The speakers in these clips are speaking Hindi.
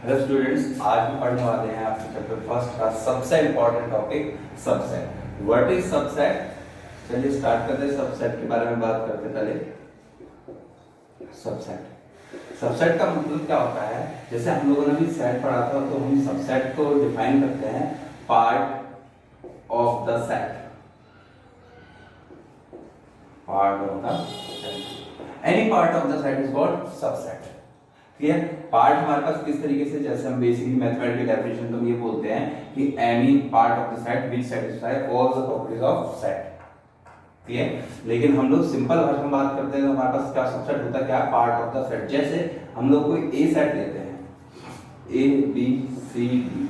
हेलो स्टूडेंट्स, आज हम पढ़ने वाले हैं आपके चैप्टर फर्स्ट का सबसे important topic subset. What is subset? चलिए स्टार्ट करते हैं। सबसेट के बारे में बात करते हैं। पहले सबसेट का मतलब क्या होता है? जैसे हम लोगों ने भी सेट पढ़ा था, तो हम सबसेट को डिफाइन करते हैं part of the set. Part of the set, any part of the set is called subset. Clear? Part हमारे पास किस तरीके से, जैसे हम बेसिकली मैथमेटिकल डेफिनेशन तो ये बोलते हैं कि any part of the set which satisfy all the properties of set. Clear? लेकिन हम लोग सिंपल भाषा में बात करते हैं तो हमारे पास क्या सबसेट होता है? क्या पार्ट ऑफ द सेट। जैसे हम लोग कोई ए सेट लेते हैं, ए बी सी डी,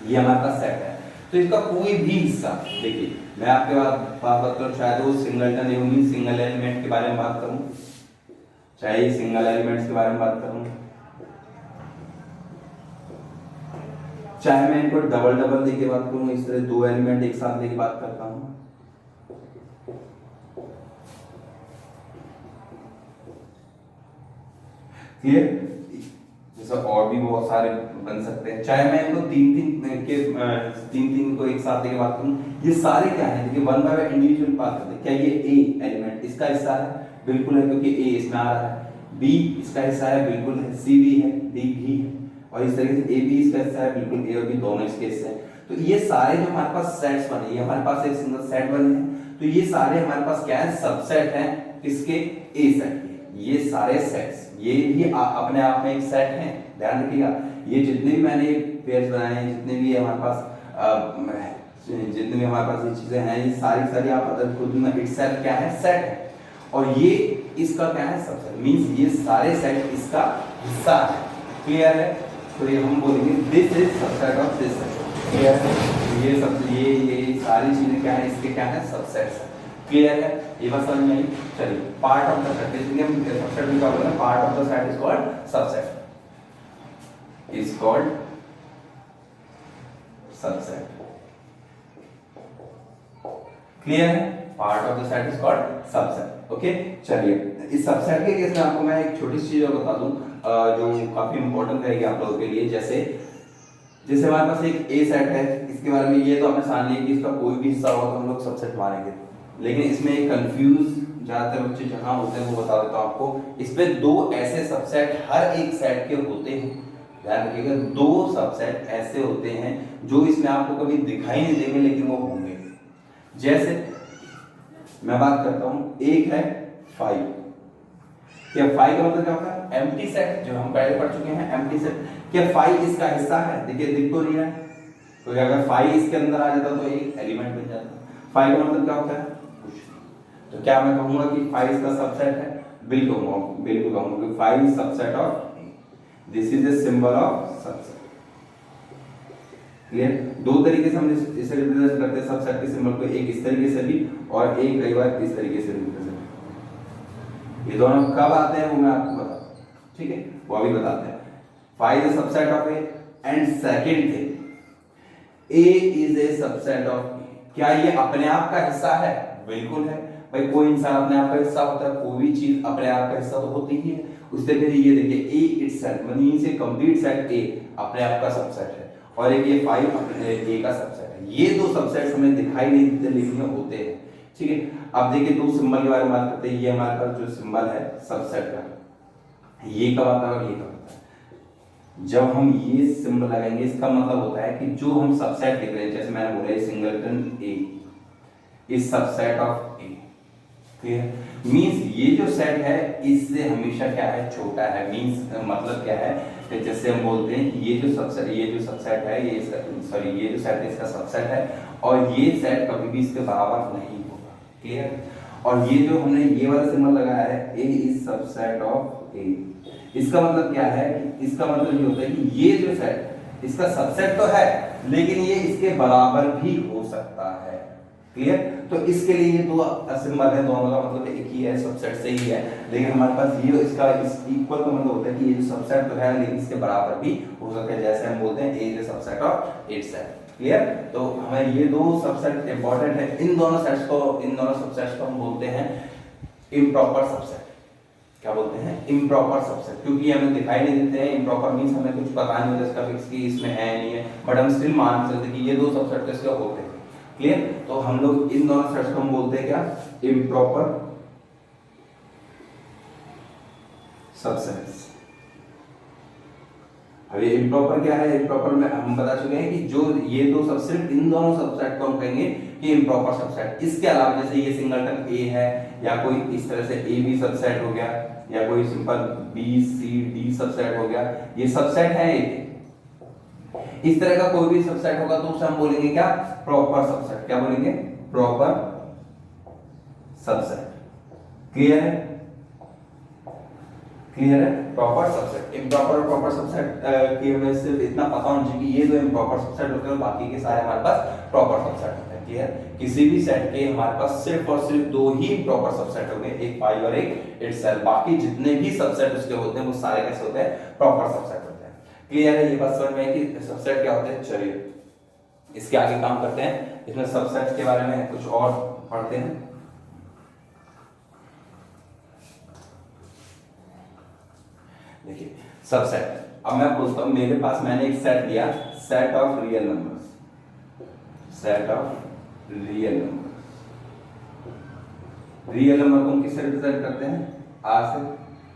ये हमारे पास सेट है। तो इसका कोई भी हिस्सा, देखिए मैं आपके बात करूं, शायद वो सिंगलटन यूनिट सिंगल एलिमेंट के बारे में बात करूं, चाहे सिंगल एलिमेंट्स के बारे में बात करूं, चाहे मैं इनको डबल डबल लेके बात करूं, इस तरह दो एलिमेंट एक साथ लेके बात करता हूं। क्लियर? जैसे और भी बहुत सारे बन सकते हैं। चाहे मैं इनको तीन तीन को एक साथ लेके बात करूं, ये सारे क्या है? देखिए वन बाय वन इंडिविजुअल बात करते हैं। क्या ये ए एलिमेंट इसका हिस्सा है? बिल्कुल है, क्योंकि ए इसमें आ रहा है। बी इसका हिस्सा है, बिल्कुल है। सी भी है, डी भी है, और इस तरीके से ए बी इसका हिस्सा है, बिल्कुल ए और बी दोनों इसके हिस्से हैं। तो ये सारे जो हमारे पास सेट्स बने, ये हमारे पास एक सिंगल सेट बने हैं, तो ये सारे हमारे पास क्या है? सबसेट हैं। किसके? ए सेट के। ये सारे सेट्स, ये भी अपने आप में एक सेट है। ध्यान रखिएगा, ये जितने भी मैंने पेयर्स बनाए हैं, जितने भी हमारे पास जितने भी हमारे पास ये चीजें हैं, ये सारी आप अदर खुद में इटसेल्फ क्या है? सेट है। और ये इसका क्या है? सबसेट। मींस ये सारे सेट इसका हिस्सा है। क्लियर है? तो ये हम बोलेंगे this is subset of this set. Clear है? ये सब ये सारी चीजें क्या है? इसके क्या है? सबसेट्स। क्लियर है? ये बात समझ में आई? चलिए, पार्ट ऑफ द सेट, इसलिए हम सबसेट भी क्या बोलते हैं? Part of the set is called subset, is called subset. Clear है? Part of the set is called subset. Okay, चलिए इस सबसेट के केस में आपको मैं एक छोटी सी चीज और बता दूं जो काफी इंपॉर्टेंट रहेगी आप लोगों के लिए। जैसे हमारे पास एक ए सेट है, इसके बारे में ये तो हमने जान लिया कि इसका कोई भी हिस्सा हो तो हम लोग सबसेट मानेंगे। लेकिन इसमें एक कंफ्यूज ज्यादातर बच्चे जहां होते हैं वो बता देता हूं आपको। इसमें दो ऐसे सबसेट हर एक सेट के होते हैं। ध्यान रखिएगा, दो सबसेट ऐसे होते हैं जो इसमें आपको कभी दिखाई नहीं देंगे, लेकिन वो होंगे। जैसे मैं बात करता हूं, एक है 5। क्या 5 का मतलब क्या होता है? एम्प्टी सेट, जो हम पहले पढ़ चुके हैं, एम्प्टी सेट। क्या 5 इसका हिस्सा है? देखिए दिख तो नहीं रहा है, तो अगर 5 इसके अंदर आ जाता तो एक एलिमेंट बन जाता। 5 का मतलब क्या होता है? कुछ नहीं। तो क्या मैं कहूंगा कि 5 इसका सबसेट है? बिल्कुल कहूंगा कि 5 is subset of, this is a symbol of subset. Clear? दो तरीके से हम इसे रिप्रेजेंट करते हैं सबसेट के सिंबल को, एक इस तरीके से भी और एक कई बार इस तरीके से रिप्रेजेंट। ये दोनों कब आते हैं वो मैं आपको बताता हूं, ठीक है? वो अभी बताते हैं। 5 is subset of A, and second thing, A is A subset of A. क्या ये अपने आप का हिस्सा है? बिल्कुल है भाई। कोई इंसान अपने आप का हिस्सा होता है, कोई भी चीज अपने आप का हिस्सा तो होती ही है। उससे फिर ये देखिए ए इटसेल्फ, मतलब से कंप्लीट सेट ए अपने आप का सबसेट है, और एक ये 5 अपने ए का सबसेट है। ये दो सबसेट्स हमें दिखाई नहीं देते लेकिन होते हैं। ठीक है? अब देखिए दो सिंबल के बारे में बात करते हैं। ये हमारे पास जो सिंबल है सबसेट का, ये कब आता है और ये कब आता है? जब हम ये सिंबल लगाएंगे, इसका मतलब होता है कि जो हम सबसेट लिख रहे हैं, जैसे मैंने बोला singleton A is subset of A. Clear? Means ये जो सेट है इससे हमेशा क्या है? छोटा है। मींस मतलब क्या है? जैसे हम बोलते हैं ये जो सबसेट है, ये जो सेट है इसका सबसेट है, और ये सेट कभी भी इसके बराबर नहीं होगा। क्लियर? और ये जो हमने ये वाला सिंबल लगाया है, ए इज सबसेट ऑफ ए, इसका मतलब क्या है? इसका मतलब ये होता है कि ये जो सेट इसका सबसेट तो है, लेकिन ये इसके बराबर भी हो सकता है। क्लियर? तो इसके लिए ये दो सिंबल है, दोनों का मतलब एक ही है, सबसेट से ही है। लेकिन हमारे पास ये इसका इस इक्वल का मतलब होता है कि ये जो सबसेट तो है लेकिन इसके बराबर भी हो सकता है। जैसे हम बोलते हैं A is A subset of itself. Clear? तो हमें ये दो सबसेट इंपॉर्टेंट है। इन दोनों सबसेट्स को हम बोलते हैं इम्प्रॉपर सबसेट। क्या बोलते हैं, इम्प्रॉपर सबसेट, क्योंकि ये हमें दिखाई नहीं देते हैं। इम्प्रॉपर मींस हमें कुछ पता नहीं होता इसका फिक्स की इसमें है नहीं है, बट हम स्टिल मान चलते कि ये दो सबसेट कैसे होते हैं। क्लियर? तो हम लोग इन दोनों सेट्स को हम बोलते हैं क्या, इम्प्रॉपर सबसेट्स। अब ये इम्प्रॉपर क्या है, इम्प्रॉपर में हम बता चुके हैं कि जो ये दो सबसेट, इन दोनों सबसेट को हम कहेंगे कि इम्प्रॉपर सबसेट। इसके अलावा जैसे ये सिंगलटन ए है, या कोई इस तरह से ए बी सबसेट हो गया, या कोई simple B C D subset हो गया, ये सबसेट है। इस तरह का कोई भी सबसेट होगा तो उसे हम बोलेंगे क्या, प्रॉपर सबसेट। क्या बोलेंगे, प्रॉपर सबसेट। क्लियर है? क्लियर है? प्रॉपर सबसेट, इम्प्रॉपर और प्रॉपर सबसेट की हमें सिर्फ इतना पता होना चाहिए कि ये दो इम्प्रॉपर सबसेट होते हैं, बाकी के सारे हमारे पास प्रॉपर सबसेट होते हैं। क्लियर? किसी भी सेट के हमारे पास सिर्फ और सिर्फ दो ही प्रॉपर सबसेट होंगे, एक पाई और एक इटसेल्फ। बाकी जितने भी सबसेट उसके होते हैं वो सारे कैसे होते हैं, प्रॉपर सबसेट होते हैं। क्लियर है? ये बात समझ में है कि सबसेट क्या होते हैं। चलिए इसके आगे काम करते हैं, इसमें सबसेट के बारे में कुछ और पढ़ते हैं। देखिए सबसेट, अब मैं बोलता हूं मेरे पास मैंने एक सेट लिया, set of real numbers. Set of real numbers, real number को हम किससे रिप्रेजेंट करते हैं, आर से।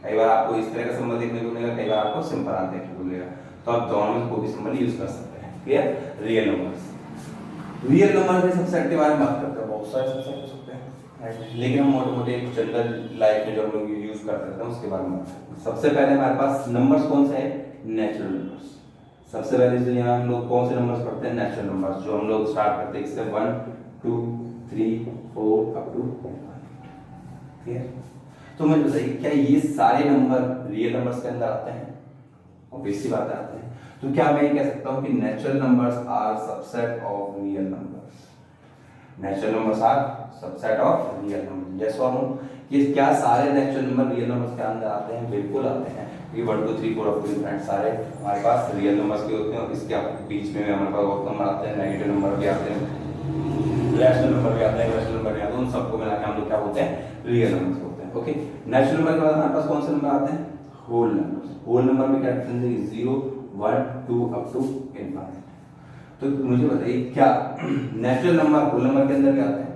कई बार आपको इस तरह का सिंबल देखने को मिलेगा, कई बार आपको सिंपल आर देखने को मिलेगा, तो आप दोनों में कोई भी सिंबल यूज कर सकते हैं। Clear? Real numbers, real number के सबसेट के बारे में बात करते हैं। बहुत सारे सबसेट हो सकते हैं, लेकिन हम मोटे मोटे जनरल लाइफ में जो हम लोग यूज करते हैं उसके बारे में। सबसे पहले हमारे पास नंबर्स कौन से हैं, नेचुरल नंबर्स। सबसे पहले जो यहाँ हम लोग कौन से नंबर्स पढ़ते हैं, नेचुरल नंबर्स, जो हम लोग स्टार्ट करते हैं इससे 1 2 3 4 अप टू 1। क्लियर? तो मुझे बताइए क्या ये सारे नंबर रियल नंबर्स के अंदर आते हैं? ऑब्वियसली बात आते हैं। तो क्या मैं ये कह सकता हूँ कि natural numbers are subset of real numbers? Natural numbers are subset of real number, yes और नो? कि क्या सारे नेचुरल नंबर रियल नंबर्स के अंदर आते हैं? बिल्कुल आते हैं। ये 1 2 3 4 अप टू इनफिनिट सारे हमारे पास रियल नंबर्स के होते हैं, और इसके बीच में हमारे पास ऑड नंबर आते हैं, नेगेटिव नंबर भी आते हैं, रैशनल नंबर भी आते हैं, रैशनल नंबर भी आते हैं, उन सबको मिला के हम लोग क्या बोलते हैं, रियल नंबर्स बोलते हैं। ओके, नेचुरल नंबर के बाद हमारे पास कौन से नंबर आते हैं, होल नंबर्स। होल नंबर में क्या डिफरेंस है, 0 1 2 अप टू इनफिनिट। तो मुझे बताइए क्या नेचुरल नंबर होल नंबर के अंदर क्या आते हैं?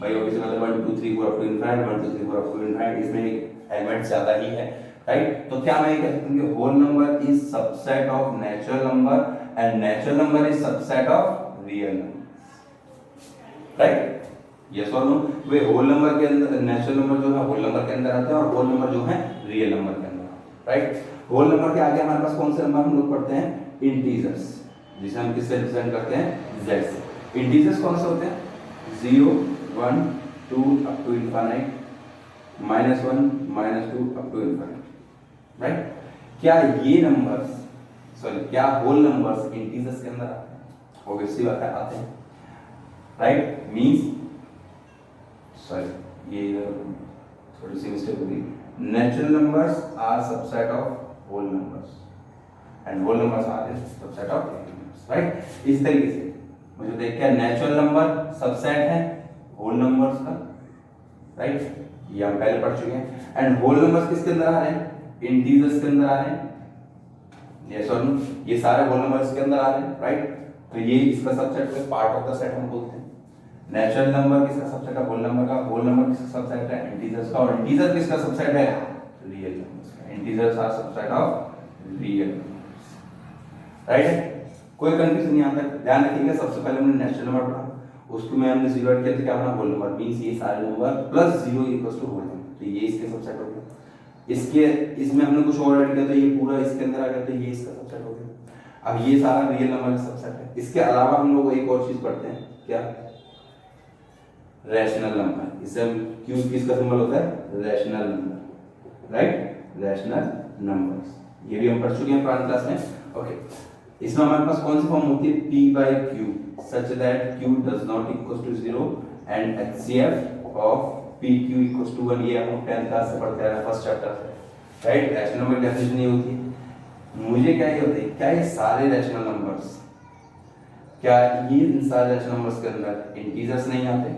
भाई ऑब्वियसली मतलब 1 2 3 4 up to infinite, 1 2 3 4 up to infinite, इसमें एक एलिमेंट ज्यादा ही है, राइट? तो क्या मैं ये कह सकता हूं कि whole number is subset of natural number and natural number is subset of real number, right? Yes और नो? वे होल नंबर के अंदर नेचुरल नंबर जो है होल नंबर के अंदर आते हैं, और होल नंबर जो है रियल नंबर के अंदर, राइट? होल नंबर के आगे हमारे पास कौन से नंबर हम लोग पढ़ते हैं, इंटीजर्स, जिसे हम किससे रिप्रेजेंट करते हैं, z से। इंटीजर्स कौन से होते हैं, 0 1 2 up to infinite, -1 -2 up to infinite, right? क्या ये नंबर्स, सॉरी क्या होल नंबर्स इंटीजर्स के अंदर आते हैं? ऑब्वियसली बात है आते हैं, राइट? मींस सॉरी ये थोड़ी सी मिस्टेक हो गई, natural numbers are subset of whole numbers and whole numbers are subset of real numbers, right? इस तरीके से मुझे देख क्या नेचुरल नंबर सबसेट है होल नंबर्स का, राइट? ये हम पहले पढ़ चुके हैं। एंड होल नंबर्स किसके अंदर आ रहे हैं, इंटीजर्स के अंदर आ रहे हैं, यस और नो? ये सारे होल नंबर्स के अंदर आ रहे हैं, राइट? तो ये इसका सबसेट है, पार्ट ऑफ द सेट हम बोलते हैं। नेचुरल नंबर किसका सबसेट है, होल नंबर का। होल नंबर किसका सबसेट है, इंटीजर्स का। और इंटीजर किसका सबसेट है, रियल नंबर्स का। Integers are subset of real numbers, right? कोई कंफ्यूजन नहीं आता, ध्यान रखिएगा। सबसे पहले हमने नेचुरल नंबर पढ़ा, उसको में हमने 0 ऐड किया तो क्या बना, होल नंबर। मींस ये सारे number plus 0 equals to whole number, तो ये इसके सबसेट हो गया। इसके इसमें हमने कुछ और ऐड किया तो ये पूरा इसके अंदर आ गया, तो ये इसका सबसेट हो गया। अब ये सारा रियल नंबर का सबसेट है। इसके अलावा हम लोग एक और चीज पढ़ते हैं, क्या, रैशनल नंबर। इससे हम क्यों किसका सिंबल होता है, rational number, right? Rational numbers, ये भी हम पढ़ चुके हैं पुरानी क्लास में। ओके, इसमें हमारे पास कौन सी फॉर्म होती है, p by q such that q does not equals to 0 and HCF of pq equals to 1। ये हम 10th क्लास से पढ़ते हैं, फर्स्ट चैप्टर से, राइट? रैशनल नंबर डेफिनेशन ये होती है। मुझे क्या ये होता है, क्या ये सारे रैशनल नंबर्स, क्या ये इन सारे रैशनल नंबर्स के अंदर इंटीजर्स नहीं आते?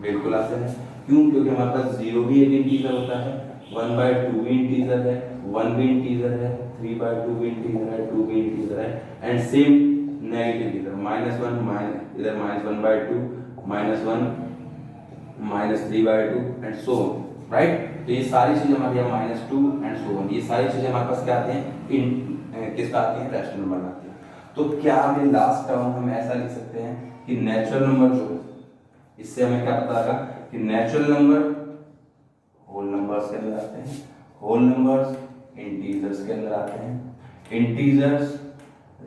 बिल्कुल आते हैं। क्यों? क्योंकि हमारे पास 0 भी एक इंटीजर होता है 1/2 भी इंटीजर है, 1 भी इंटीजर है, 3/2 भी इंटीजर है, 2 भी इंटीजर है, एंड सेम नेगेटिव इधर -1 इधर -1/2 -1 -3/2 एंड सो ऑन, राइट। तो ये सारी चीजें हमारी -2 एंड सो ऑन, ये सारी चीजें हमारे पास क्या आते हैं, किसका आती हैं, रैशनल नंबर आती हैं। तो क्या हमें लास्ट टर्म हम ऐसा लिख सकते हैं कि नेचुरल नंबर जो, इससे हमें क्या पता लगा कि नेचुरल नंबर होल नंबर्स के अंदर आते हैं, होल नंबर्स इंटीजर्स के अंदर आते हैं, इंटीजर्स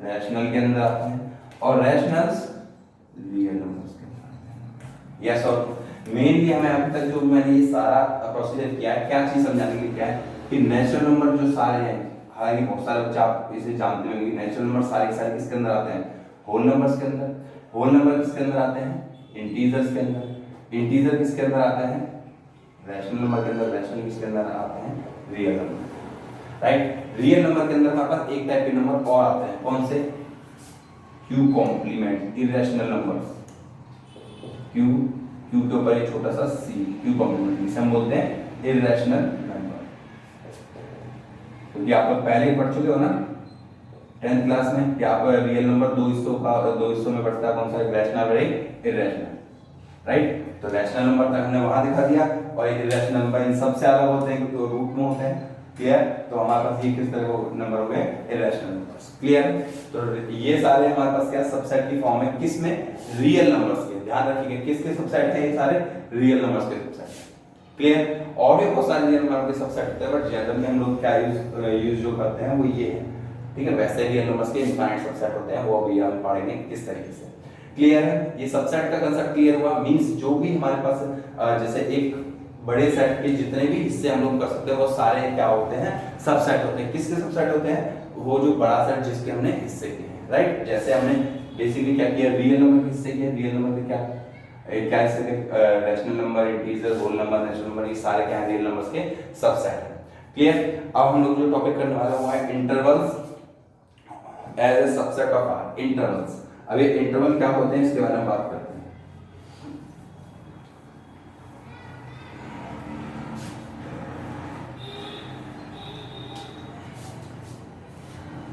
रैशनल के अंदर आते हैं, और रैशनल्स रियल नंबर्स के अंदर आते हैं। यस और मेनली हमें अभी तक जो मैंने ये सारा प्रोसीजर किया है, क्या चीज समझाने के लिए किया है कि नेचुरल नंबर जो सारे हैं, हालांकि बहुत सारे बच्चे आप इसे जानते होंगे, नेचुरल नंबर सारे सारे किसके अंदर आते हैं, होल नंबर्स के अंदर। होल नंबर किसके अंदर आते हैं, इंटीजर्स के अंदर। इंटीजर किसके अंदर आते हैं, रैशनल नंबर के अंदर। रैशनल किसके अंदर आते हैं, real number, right. Real number के अंदर हमारे पास एक टाइप के नंबर और आते हैं, कौन से, Q complement, irrational numbers. Q के ऊपर एक छोटा सा सी, क्यू कॉम्प्लीमेंट, इसे हम बोलते हैं इरेशनल नंबर। क्योंकि आप लोग पहले ही पढ़ चुके हो ना 10th क्लास में कि आप रियल नंबर दो हिस्सों में बढ़ता है, कौन सा, रैशनल और एक इरेशनल, राइट। तो रैशनल नंबर तक हमने वहां दिखा दिया, और इरेशनल नंबर इन सबसे अलग होते हैं क्योंकि रूट में होते हैं, क्लियर। तो हमारे पास ये किस तरह के नंबर हो गए, इरेशनल नंबर्स, क्लियर। तो ये सारे हमारे पास क्या सबसेट की फॉर्म है, किसमें, रियल नंबर्स के। ध्यान रखिएगा किसके सबसेट है, ये सारे रियल नंबर्स के सबसेट, क्लियर। और भी बहुत सारे रियल नंबर के सबसेट होते हैं, बट जनरली हम लोग क्या यूज जो करते हैं वो ये है, ठीक है। वैसे रियल नंबर्स के इनफाइनाइट सबसेट होते हैं, वो अभी हम पढ़ेंगे किस तरीके से, क्लियर है। ये सबसेट का कांसेप्ट क्लियर हुआ। मींस जो भी हमारे पास जैसे एक बड़े सेट के जितने भी हिस्से हम लोग कर सकते हैं वो सारे क्या होते हैं, सबसेट होते हैं। किसके सबसेट होते हैं, वो जो बड़ा सेट जिसके हमने हिस्से किए हैं, राइट। जैसे हमने बेसिकली क्या किया, रियल नंबर के हिस्से किए, रियल नंबर के क्या हिस्से, rational number, integer, whole number, natural number, ये सारे क्या है, रियल नंबर्स के सबसेट है, क्लियर। अब हम लोग जो टॉपिक करने वाले वो है intervals as a subset of R, intervals. अब ये इंटरवल क्या होते हैं इसके बारे में बात करते हैं।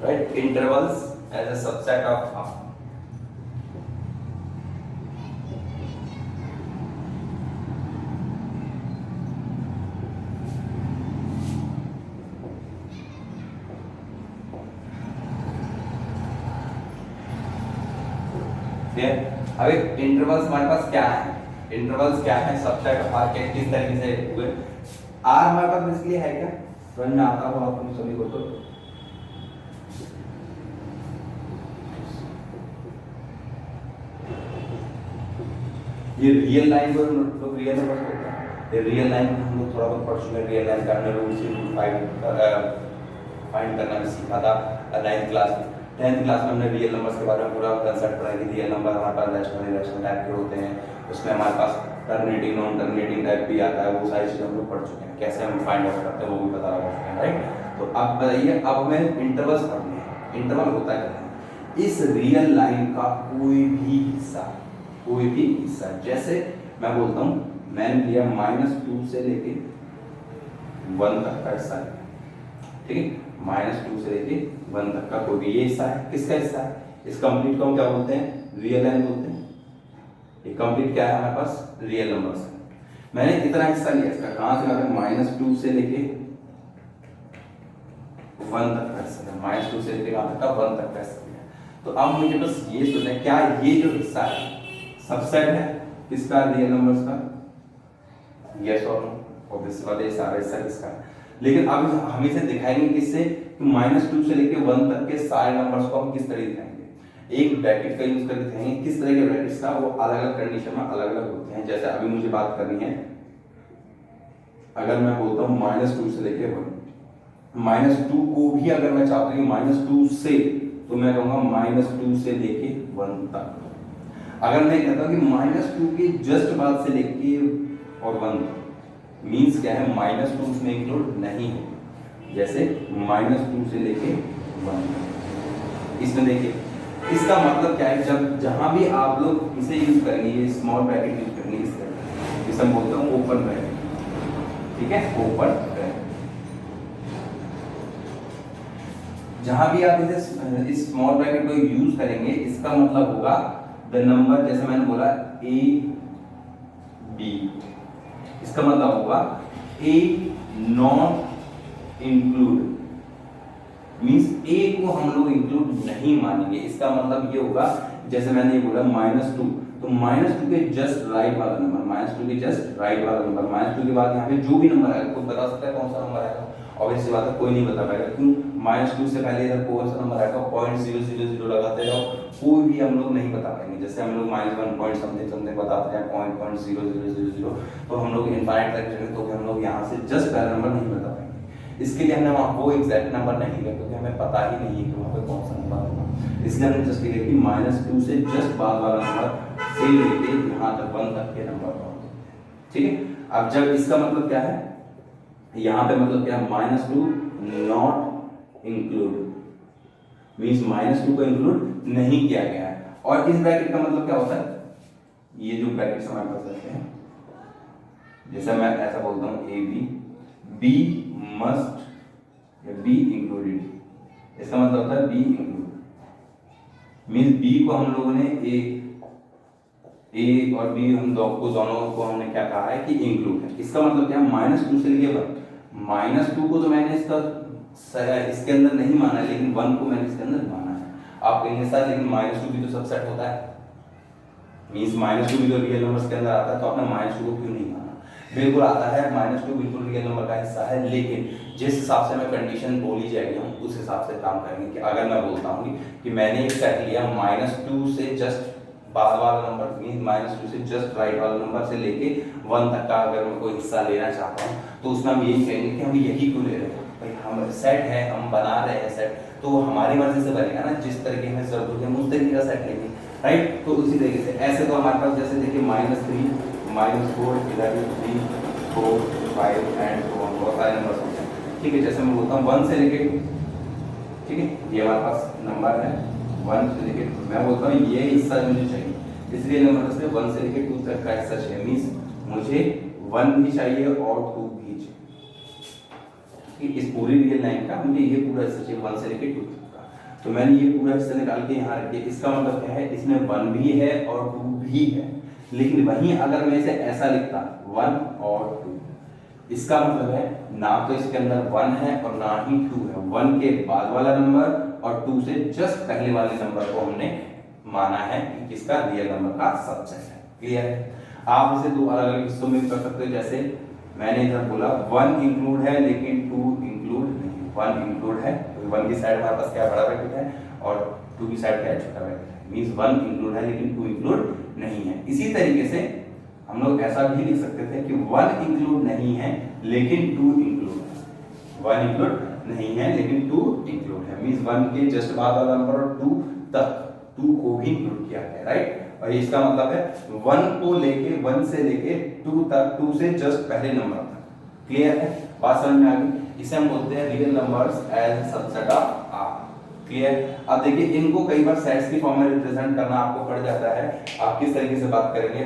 Right, intervals as a subset of R. अब एक इंटरवल्स हमारे पास क्या है, इंटरवल्स क्या है, सबसेट ऑफ आर के किस तरीके से हुए। आर हमारे पास इसलिए है क्या, समझ में आता हो आप सभी को। तो ये रियल लाइन को हम लोग रियल नंबर बोलते हैं। ये रियल लाइन हम लोग थोड़ा बहुत पढ़ चुके हैं, रियल लाइन का हमने रूट से रूट फाइंड करना भी सीखा था 9th क्लास में। 10th क्लास में हमने रियल नंबर्स के बारे में पूरा कंसेप्ट पढ़ा कि रियल नंबर हमारे पास रैशनल इरेशनल टाइप के होते हैं, उसमें हमारे पास टर्मिनेटिंग नॉन टर्मिनेटिंग टाइप भी आता है, वो सारी चीजें हम लोग पढ़ चुके हैं, कैसे हम फाइंड आउट करते हैं वो भी पता लगा चुके हैं, राइट। तो अब बताइए, अब हमें इंटरवल्स पढ़ने हैं। इंटरवल होता क्या है, इस रियल लाइन का कोई भी हिस्सा, जैसे मैं बोलता हूँ मैंने लिया -2 से लेके 1 तक का हिस्सा, ठीक है, -2 से लेके 1 तक का कोई भी ये हिस्सा है, किसका हिस्सा है, इस कंप्लीट को हम क्या बोलते हैं, रियल लाइन बोलते हैं। ये कंप्लीट क्या है हमारे पास, रियल नंबर्स है। मैंने इतना हिस्सा लिया, इसका कहां से लाया, -2 से लेके 1 तक का हिस्सा, -2 से लेके कहां तक का, 1 तक का हिस्सा लिया। तो अब मुझे बस ये सोचना है, क्या ये जो हिस्सा है सबसेट है किसका, रियल नंबर्स का, यस और नो, ऑब्वियस बात है, सारा हिस्सा किसका है। लेकिन अब हम इसे दिखाएंगे किससे, -2 से लेके 1 तक के सारे नंबर्स को हम किस तरह दिखाएंगे, एक ब्रैकेट का यूज करके दिखाएंगे। किस तरह के ब्रैकेट्स का, वो अलग अलग कंडीशन में अलग अलग होते हैं। जैसे अभी मुझे बात करनी है, अगर मैं बोलता हूँ -2 से लेके 1, -2 को भी अगर मैं चाहता हूँ -2 से, तो मैं कहूंगा -2 से लेके 1 तक। अगर मैं कहता हूँ कि -2 के जस्ट बाद से लेके और 1 मींस क्या है, -2 उसमें इंक्लूड नहीं है, जैसे -2 से लेके 1। इसमें देखिए इसका मतलब क्या है, जब जहां भी आप लोग इसे यूज करेंगे, ये स्मॉल ब्रैकेट यूज करेंगे, इस तरह इसे हम बोलते हैं ओपन ब्रैकेट, ठीक है, ओपन ब्रैकेट। जहां भी आप इस स्मॉल ब्रैकेट को यूज करेंगे इसका मतलब होगा द नंबर, जैसे मैंने बोला ए बी, इसका मतलब होगा ए नॉट इंक्लूड, मींस ए को हम लोग इंक्लूड नहीं मानेंगे। इसका मतलब ये होगा जैसे मैंने ये बोला -2, तो -2 के जस्ट राइट वाला नंबर, -2 के जस्ट राइट वाला नंबर, -2 के बाद यहाँ पे जो भी नंबर आएगा, कोई बता सकता है कौन सा नंबर आएगा? ऑब्वियस सी बात है कोई नहीं बता पाएगा। क्यों? -2 से पहले इधर कौन सा नंबर आएगा? 0.000 लगाते जाओ, कोई भी हम लोग नहीं बता पाएंगे। जैसे हम लोग -1 पॉइंट समथिंग बताते हैं 0.0000, तो हम लोग इनफाइनाइट तक चलेंगे तो हम लोग यहाँ से जस्ट पहला नंबर नहीं बता पाएंगे। इसके लिए हमने वहाँ वो एग्जैक्ट नंबर नहीं लिया क्योंकि हमें पता ही नहीं है कि वहाँ पे कौन सा नंबर होगा। इसलिए हमने जस्ट लिया कि -2 से जस्ट बाद वाला नंबर से लेके यहाँ तक 1 तक के नंबर को, ठीक है। अब जब इसका मतलब क्या है, यहाँ पे मतलब क्या है, -2 नॉट इंक्लूड, मींस -2 को इंक्लूड नहीं किया गया है। और इस ब्रैकेट का मतलब क्या होता है, ये जो ब्रैकेट हमारे पास रहते हैं, जैसे मैं ऐसा बोलता हूँ ए बी मस्ट या बी इंक्लूडेड, इसका मतलब होता है बी इंक्लूड, मींस बी को हम लोगों ने ए और बी हम दोनों को हमने क्या कहा है कि इंक्लूड है। इसका मतलब क्या है, -2 से लेके 1, -2 को तो मैंने इसके अंदर नहीं माना है, लेकिन 1 को मैंने इसके अंदर माना है। आप कहेंगे सर लेकिन -2 भी तो सबसेट होता है, मींस -2 भी तो रियल नंबर्स के अंदर आता है, तो आपने -2 को क्यों नहीं माना? बिल्कुल आता है, -2 बिल्कुल रियल नंबर का हिस्सा है, लेकिन जिस हिसाब से मैं कंडीशन बोली जाएगी हम उस हिसाब से काम करेंगे। कि अगर मैं बोलता हूँ कि मैंने एक सेट लिया -2 से जस्ट बाद वाला नंबर, मींस -2 से जस्ट राइट वाला नंबर से लेके 1 तक का अगर मैं कोई हिस्सा लेना चाहता हूँ, तो उसमें हम यही कहेंगे कि हम यही क्यों ले रहे हैं भाई, हम सेट है, हम बना रहे हैं सेट, तो हमारी मर्जी से बनेगा ना, जिस तरीके में जरूरत होगी हम उस तरीके का सेट लेंगे, राइट। तो उसी तरीके से ऐसे तो हमारे पास जैसे देखिए -3 -4 11 3 4 5 एंड बहुत सारे नंबर होते हैं, ठीक है। जैसे मैं बोलता हूँ 1 से लेके, ठीक है, ये हमारे पास नंबर है 1 से लेके, मैं बोलता हूँ ये हिस्सा मुझे चाहिए, इसलिए नंबर से 1 से लेके 2 तक का हिस्सा चाहिए, मींस मुझे 1 भी चाहिए और 2 भी चाहिए। इस पूरी रियल लाइन का मुझे ये पूरा हिस्सा चाहिए 1 से लेके 2 तक का, तो मैंने ये पूरा हिस्सा निकाल के यहाँ रख दिया। इसका मतलब क्या है, इसमें 1 भी है और 2 भी है, लेकिन वहीं अगर मैं इसे ऐसा लिखता 1 और 2, इसका मतलब है ना तो इसके अंदर 1 है और ना ही 2 है, 1 के बाद वाला नंबर और 2 से जस्ट पहले वाले नंबर को हमने माना है कि किसका रियल नंबर का सबसेट है। क्लियर है? आप इसे दो अलग अलग हिस्सों में कर सकते हो, जैसे मैंने इधर बोला 1 इंक्लूड है लेकिन 2 इंक्लूड नहीं, 1 इंक्लूड है, 1 की साइड हमारे पास क्या बड़ा ब्रैकेट है और 2 की साइड क्या छोटा ब्रैकेट है, मींस 1 इंक्लूड है लेकिन 2 इंक्लूड नहीं है। इसी तरीके से हम लोग ऐसा भी लिख सकते थे कि 1 इंक्लूड नहीं है लेकिन 2 इंक्लूड है, 1 इंक्लूड नहीं है लेकिन 2 इंक्लूड है, मींस 1 के जस्ट बाद वाला नंबर और 2 तक 2 को भी इंक्लूड किया गया, राइट। और इसका मतलब है 1 को लेके 1 से लेके 2 तक, 2 से जस्ट पहले नंबर तक। क्लियर है? बात समझ में आ गई? इसे हम बोलते हैं real numbers as subset of R. Clear? अब देखिए इनको कई बार सेट्स की फॉर्म में रिप्रेजेंट करना आपको पड़ जाता है, आप किस तरीके से बात करेंगे,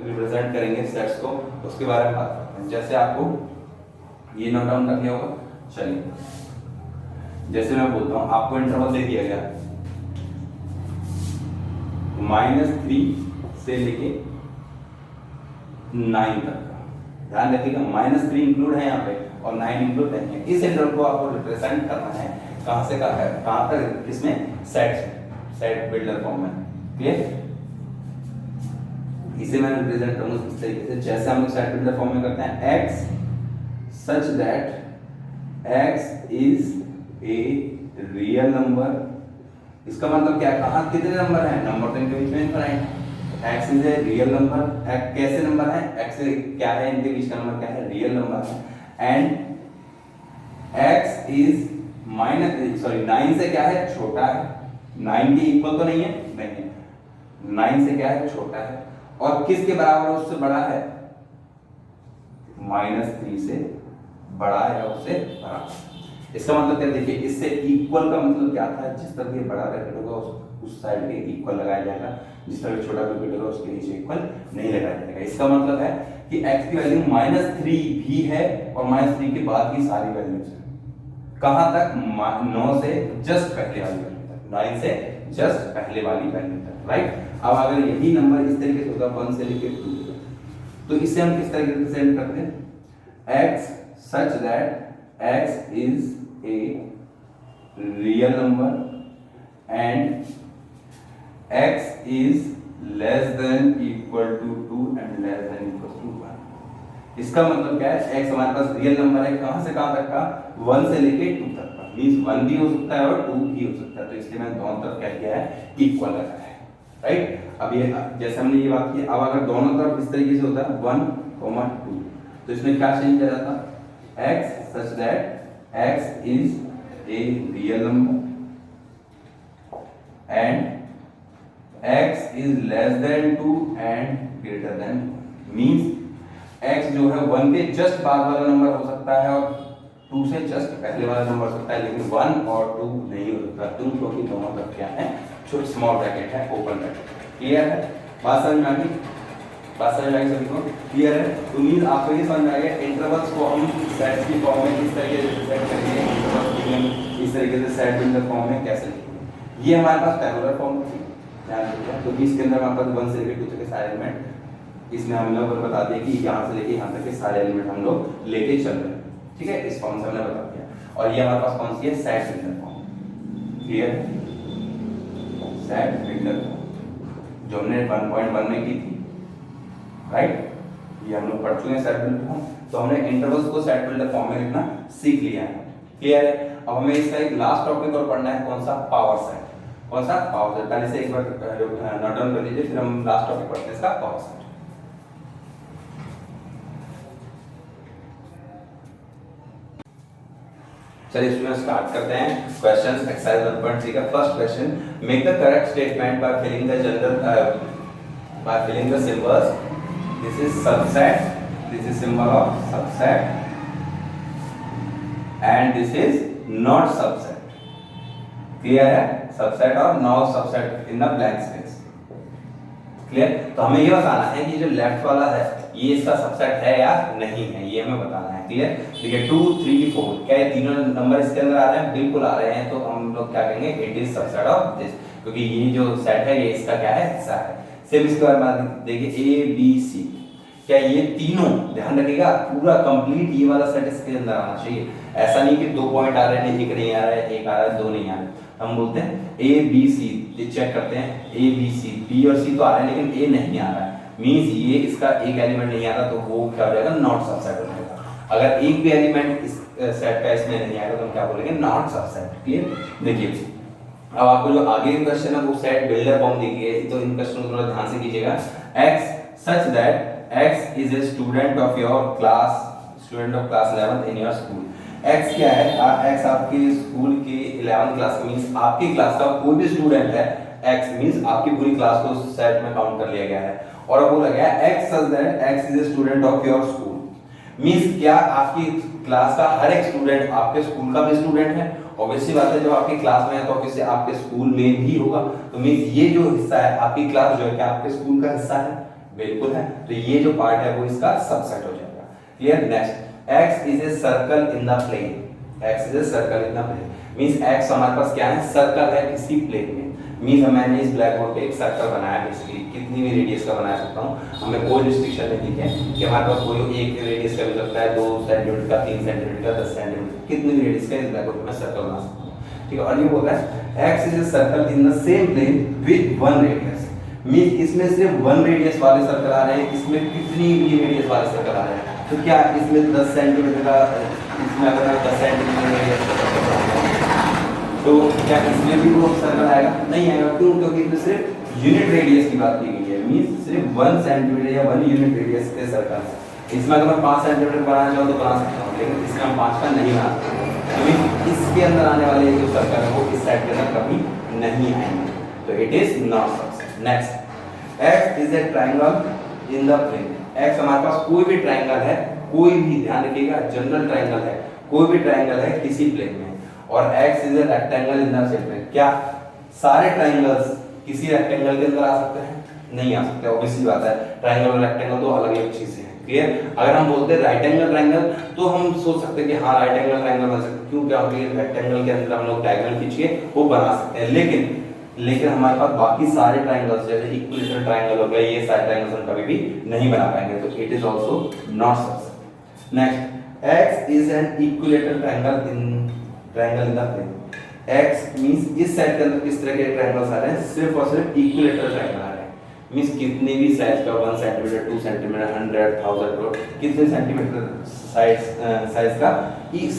रिप्रेजेंट करेंगे सेट्स को, उसके बारे में बात करते हैं। जैसे आपको ये नोट डाउन कर लिया होगा, चलिए जैसे मैं बोलता हूँ आपको इंटरवल दे दिया गया -3 से लेके 9 तक का, ध्यान रखिएगा -3 इंक्लूड है यहाँ पे और 9 इंक्लूड नहीं है। इस इंटरवल को आपको रिप्रेजेंट करना है कहां से कहां तक, किसमें, सेट बिल्डर फॉर्म में। क्लियर? इसे मैं रिप्रेजेंट करूंगा इस तरीके से, जैसे हम लोग सेट बिल्डर फॉर्म में करते हैं x such that x is a real number. इसका मतलब क्या है, कहां कितने नंबर हैं, नंबर तो इनके बीच में infinite, x is a real number, कैसे नंबर है, x क्या है, इनके बीच का नंबर क्या है, रियल नंबर है, एंड x इज 9 से क्या है, छोटा है, 9 के इक्वल तो नहीं है, नहीं है, 9 से क्या है, छोटा है, और किसके बराबर उससे बड़ा है, -3 से बड़ा है या उससे बड़ा। इसका मतलब क्या, देखिए इससे इक्वल का मतलब क्या था, जिस तरह ये बड़ा ब्रैकेट होगा उस साइड पे इक्वल लगाया जाएगा, जिस तरह छोटा ब्रैकेट होगा उसके नीचे इक्वल नहीं लगाया जाएगा। इसका मतलब है कि x की वैल्यू -3 भी है और -3 के बाद की सारी वैल्यूज है। कहां तक? 9 से जस्ट पहले वाली वैल्यू तक, 9 से जस्ट पहले वाली वैल्यू तक, राइट। अब अगर यही नंबर इस तरीके से होगा 1 से लेकर 2 तक, तो इसे हम किस तरीके से रिप्रेजेंट करते हैं? x such that x is a real number and x is less than equal to 2 and less than equal to 1। इसका मतलब क्या है? x हमारे पास रियल नंबर है, कहां से कहां तक का? 1 से लेके 2 तक का, मींस 1 भी हो सकता है और 2 भी हो सकता है, तो इसलिए मैंने दोनों तरफ क्या किया है? इक्वल रखा है, राइट। अब ये जैसे हमने ये बात की, अब अगर दोनों तरफ इस तरीके से होता है 1, 2, तो इसमें क्या चेंज किया जाता? x such that x is a real number and x is less than 2 and greater than 1, means x जो है 1 के जस्ट बाद वाला नंबर हो सकता है और 2 से जस्ट पहले वाला नंबर हो सकता है, लेकिन 1 और 2 नहीं हो सकता, क्यों? क्योंकि दोनों तरफ क्या है? छोटे स्मॉल ब्रैकेट है, ओपन ब्रैकेट। क्लियर है? बात समझ में आ गई? बात समझ में आ गई सभी को? क्लियर है? तो मींस आपको ये समझ में आ गया इंटरवल्स को हम सेट की फॉर्म में किस तरीके से सेट करेंगे, इंटरवल्स को हम इस तरीके से सेट बिल्डर फॉर्म में कैसे लिखेंगे। ये हमारे पास टेबुलर फॉर्म थी, ध्यान रखिएगा। तो इसके अंदर हमारे पास 1 से लेकर 2 तक के सारे एलिमेंट, इसमें हम लोग बता दिए कि यहाँ से लेके यहाँ तक के सारे एलिमेंट हम लोग लेके चल रहे हैं, ठीक है। इस फॉर्म से हमने बता दिया, और ये हमारे पास कौन सी है? Set builder form. Clear? Set builder form जो हमने 1.1 में की थी, राइट। ये हम लोग पढ़ चुके हैं सेट बिल्डर फॉर्म, तो हमने इंटरवल्स को सेट बिल्डर फॉर्म में लिखना सीख लिया है। क्लियर है? अब हमें इसका एक लास्ट टॉपिक और पढ़ना है, कौन सा? Power set. कौन सा? Power set. पहले से एक बार नोट डाउन कर लीजिए, फिर हम लास्ट टॉपिक पढ़ते हैं इसका, पावर सेट। चलिए स्टूडेंट्स स्टार्ट करते हैं क्वेश्चंस एक्सरसाइज 1.3 का first question. Make the correct statement by filling the general by filling the symbols. This is subset, this is symbol of subset and this is not subset. Clear है? subset और not subset in the blank space. Clear? तो हमें ये बताना है कि जो लेफ्ट वाला है ये इसका सबसेट है या नहीं है, ये हमें बताना है। क्लियर? देखिए 2, 3, 4 क्या ये तीनों नंबर इसके अंदर आ रहे हैं? बिल्कुल आ रहे हैं, तो हम लोग क्या कहेंगे? It is subset of this, क्योंकि ये जो सेट है ये इसका क्या है? हिस्सा है। सेम इसके बारे में देखिए ए बी सी, क्या ये तीनों, ध्यान रखिएगा, पूरा कंप्लीट ये वाला सेट इसके अंदर आना चाहिए। ऐसा नहीं कि 2 पॉइंट आ रहे हैं, एक नहीं आ रहा है, एक आ रहा है, 2 नहीं आ रहे। हम बोलते हैं ए बी सी, चेक करते हैं ए बी सी, बी और सी तो आ रहे हैं लेकिन ए नहीं आ रहा है, मींस ये इसका एक एलिमेंट नहीं आ रहा, तो वो क्या हो जाएगा? नॉट सबसेट हो जाएगा। अगर एक भी एलिमेंट इस सेट का इसमें नहीं आएगा तो हम क्या बोलेंगे? Not subset. क्लियर? देखिए अब आपको जो आगे क्वेश्चन है वो सेट बिल्डर फॉर्म दी गई है, तो इन क्वेश्चन को थोड़ा ध्यान से कीजिएगा। x such that x is a student of your class, student of class 11 in your school। x क्या है? x आपके स्कूल के 11th क्लास मींस आपकी क्लास का कोई भी स्टूडेंट है, x मींस आपकी पूरी क्लास को सेट में काउंट कर लिया गया है। और अब बोला गया x such that x is a student of your school, means क्या आपकी क्लास का हर एक स्टूडेंट आपके स्कूल का भी स्टूडेंट है। ऑब्वियसली बात है, जब आपकी क्लास में है तो ऑब्वियसली आपके स्कूल में भी होगा, तो मींस ये जो हिस्सा है आपकी क्लास जो है क्या आपके स्कूल का हिस्सा है? बिल्कुल है, तो ये जो पार्ट है वो इसका सबसेट हो जाएगा। Clear? Next, x is a circle in the plane, x is a circle in the plane, means x हमारे पास क्या है? सर्कल है किसी प्लेन में। मींस मैंने इस ब्लैक बोर्ड पे एक सर्कल बनाया, बेसिकली कितनी भी रेडियस का बना सकता हूँ, हमें कोई रिस्ट्रिक्शन नहीं है कि हमारे पास कोई एक रेडियस का भी सकता है, 2 सेंटीमीटर का, 3 सेंटीमीटर का, 10 सेंटीमीटर, कितनी भी रेडियस का इस ब्लैक बोर्ड में सर्कल बना सकता हूँ। ठीक है? और ये बोल रहा है x is a circle in the same plane with 1 radius, means इसमें सिर्फ 1 रेडियस वाले सर्कल आ रहे हैं, इसमें कितनी भी रेडियस वाले सर्कल आ रहे हैं। तो क्या इसमें 10 सेंटीमीटर का, इसमें अगर 10 सेंटीमीटर रेडियस का सर्कल आ रहा है तो क्या इसमें भी वो सर्कल आएगा? नहीं आएगा। क्यों? क्योंकि इसमें सिर्फ यूनिट रेडियस की बात की गई है, मींस सिर्फ 1 सेंटीमीटर या 1 यूनिट रेडियस के सर्कल है। इसमें अगर मैं 5 सेंटीमीटर बनाना चाहूँ तो बना सकता हूँ, लेकिन इसमें हम 5 का नहीं बना सकते, क्योंकि इसके अंदर आने वाले जो सर्कल है वो इस साइड के अंदर कभी नहीं आएंगे, तो it is not subset. Next, x is a triangle in the plane, x हमारे पास कोई भी ट्रायंगल है, कोई भी, ध्यान रखिएगा जनरल ट्रायंगल है, कोई भी ट्रायंगल है किसी प्लेन में, और x is a rectangle in the same plane. क्या सारे ट्रायंगल्स किसी रेक्टेंगल के अंदर आ सकते हैं? नहीं आ सकते, ऑब्वियसली बात है, ट्रायंगल और रेक्टेंगल दो अलग अलग चीजें हैं। क्लियर। अगर हम बोलते हैं राइट एंगल ट्रायंगल तो हम सोच सकते हैं कि हाँ राइट एंगल ट्रायंगल बन सकते हैं, क्यों क्या रेक्टेंगल के अंदर हम लोग डायगोनल खींच के वो बना सकते हैं, लेकिन हमारे पास बाकी सारे ट्रायंगल्स जैसे इक्विलेटरल ट्रायंगल हो गया, ये सारे ट्रायंगल्स हम कभी भी नहीं बना पाएंगे, तो it is also not subset. Next, x is an equilateral triangle in the plane। x means इस साइड के अंदर किस तरह के ट्रायंगल्स आ रहे हैं, सिर्फ और सिर्फ इक्विलेटरल ट्रायंगल आ रहे हैं, मींस कितने भी साइज का 1 सेंटीमीटर 2 सेंटीमीटर 100 1000 करोड़ कितने सेंटीमीटर साइज का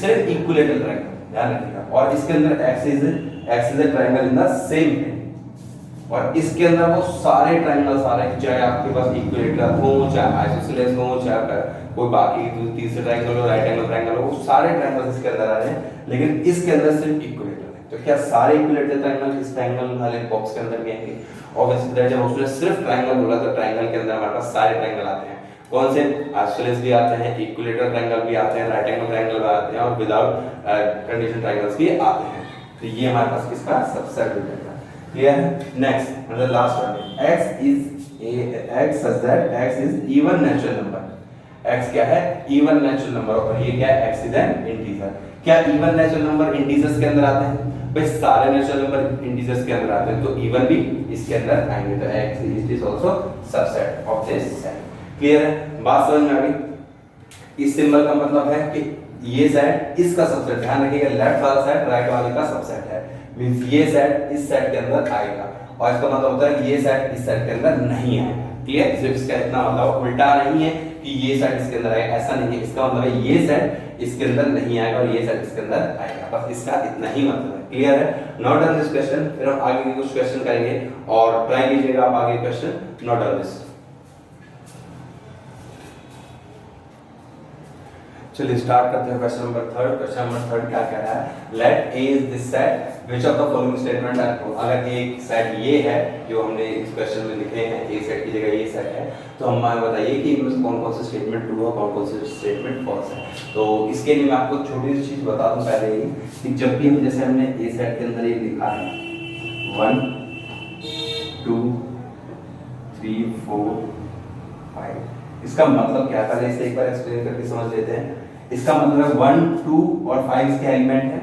सिर्फ इक्विलेटरल ट्रायंगल, ध्यान रखिएगा। और इसके अंदर x is a triangle in the same plane, और इसके अंदर वो सारे ट्रायंगल्स आ रहे हैं, चाहे आपके पास इक्विलेटरल हो, चाहे आइसोसेलेस हो, चाहे कोई बाकी तीसरे ट्रायंगल हो, राइट एंगल ट्रायंगल हो, वो सारे ट्रायंगल्स इसके अंदर आ रहे हैं, लेकिन इसके अंदर सिर्फ इक्विलेटरल है। तो क्या सारे इक्विलेटरल ट्रायंगल इस ट्रायंगल वाले बॉक्स के अंदर भी आएंगे? ऑब्वियसली दैट, जब उसने सिर्फ ट्रायंगल बोला तो ट्रायंगल के अंदर हमारे पास सारे ट्रायंगल आते हैं। कौन से? आइसोसेलेस भी आते हैं, इक्विलेटरल ट्रायंगल भी आते हैं, राइट एंगल ट्रायंगल भी आते हैं, और विदाउट कंडीशन ट्रायंगल्स भी आते हैं। तो ये हमारे पास किसका सबसेट हो जाएगा, क्लियर है। नेक्स्ट मतलब last one, x such that x is even natural number। x क्या है? even natural number, और ये क्या है? x is an integer। क्या even natural number integers के अंदर आते हैं? भाई सारे natural number integers के अंदर आते हैं, तो even भी इसके अंदर आएंगे, तो x is also subset of this set। Clear है, बात समझ में आ गई। इस सिंबल का मतलब है कि ये सेट इसका सबसेट, ध्यान रखिएगा लेफ्ट वाला सेट राइट वाले का सबसेट है, मींस ये सेट इस सेट के अंदर आएगा, और इसका मतलब होता है ये सेट इस सेट के अंदर नहीं आएगा। क्लियर, सिर्फ इसका इतना मतलब उल्टा नहीं है कि ये सेट इसके अंदर आएगा, ऐसा नहीं है, इसका मतलब है ये सेट इसके अंदर नहीं आएगा और ये सेट इसके अंदर आएगा, बस इसका इतना ही मतलब है। क्लियर है, नोट डाउन दिस क्वेश्चन, फिर हम आगे के कुछ क्वेश्चन करेंगे और ट्राई कीजिएगा आप आगे क्वेश्चन नोट डाउन दिस। चलिए स्टार्ट करते हैं क्वेश्चन नंबर 3। क्वेश्चन नंबर 3 क्या कह रहा है, let A is this set which of the following statement are true. अगर एक सेट ये है जो हमने इस क्वेश्चन में लिखे हैं, ए सेट की जगह ये सेट है, तो हम बताइए कि इनमें से कौन कौन से स्टेटमेंट ट्रू है, कौन कौन से स्टेटमेंट फॉल्स है। तो इसके लिए मैं आपको छोटी सी चीज बता दूं पहले ही कि जब भी हम जैसे हमने ए सेट के अंदर ये लिखा है 1 2 3 4 5, इसका मतलब क्या था, इसे एक बार एक्सप्लेन करके समझ लेते हैं। इसका मतलब है 1 2 और 5 इसके एलिमेंट है,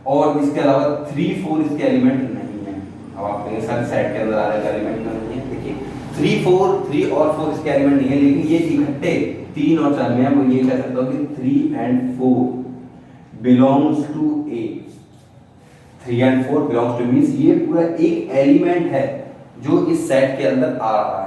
और इसके अलावा 3 4 इसके एलिमेंट नहीं है। अब आप कहेंगे सर सेट के अंदर आ रहा है एलिमेंट नहीं है, देखिए 3 और 4 इसके एलिमेंट नहीं है, लेकिन ये इकट्ठे 3 और 4 में वो ये कह सकता हूं कि 3 and 4 belongs to A. 3 and 4 belongs to means ये पूरा एक एलिमेंट है जो इस सेट के अंदर आ रहा है।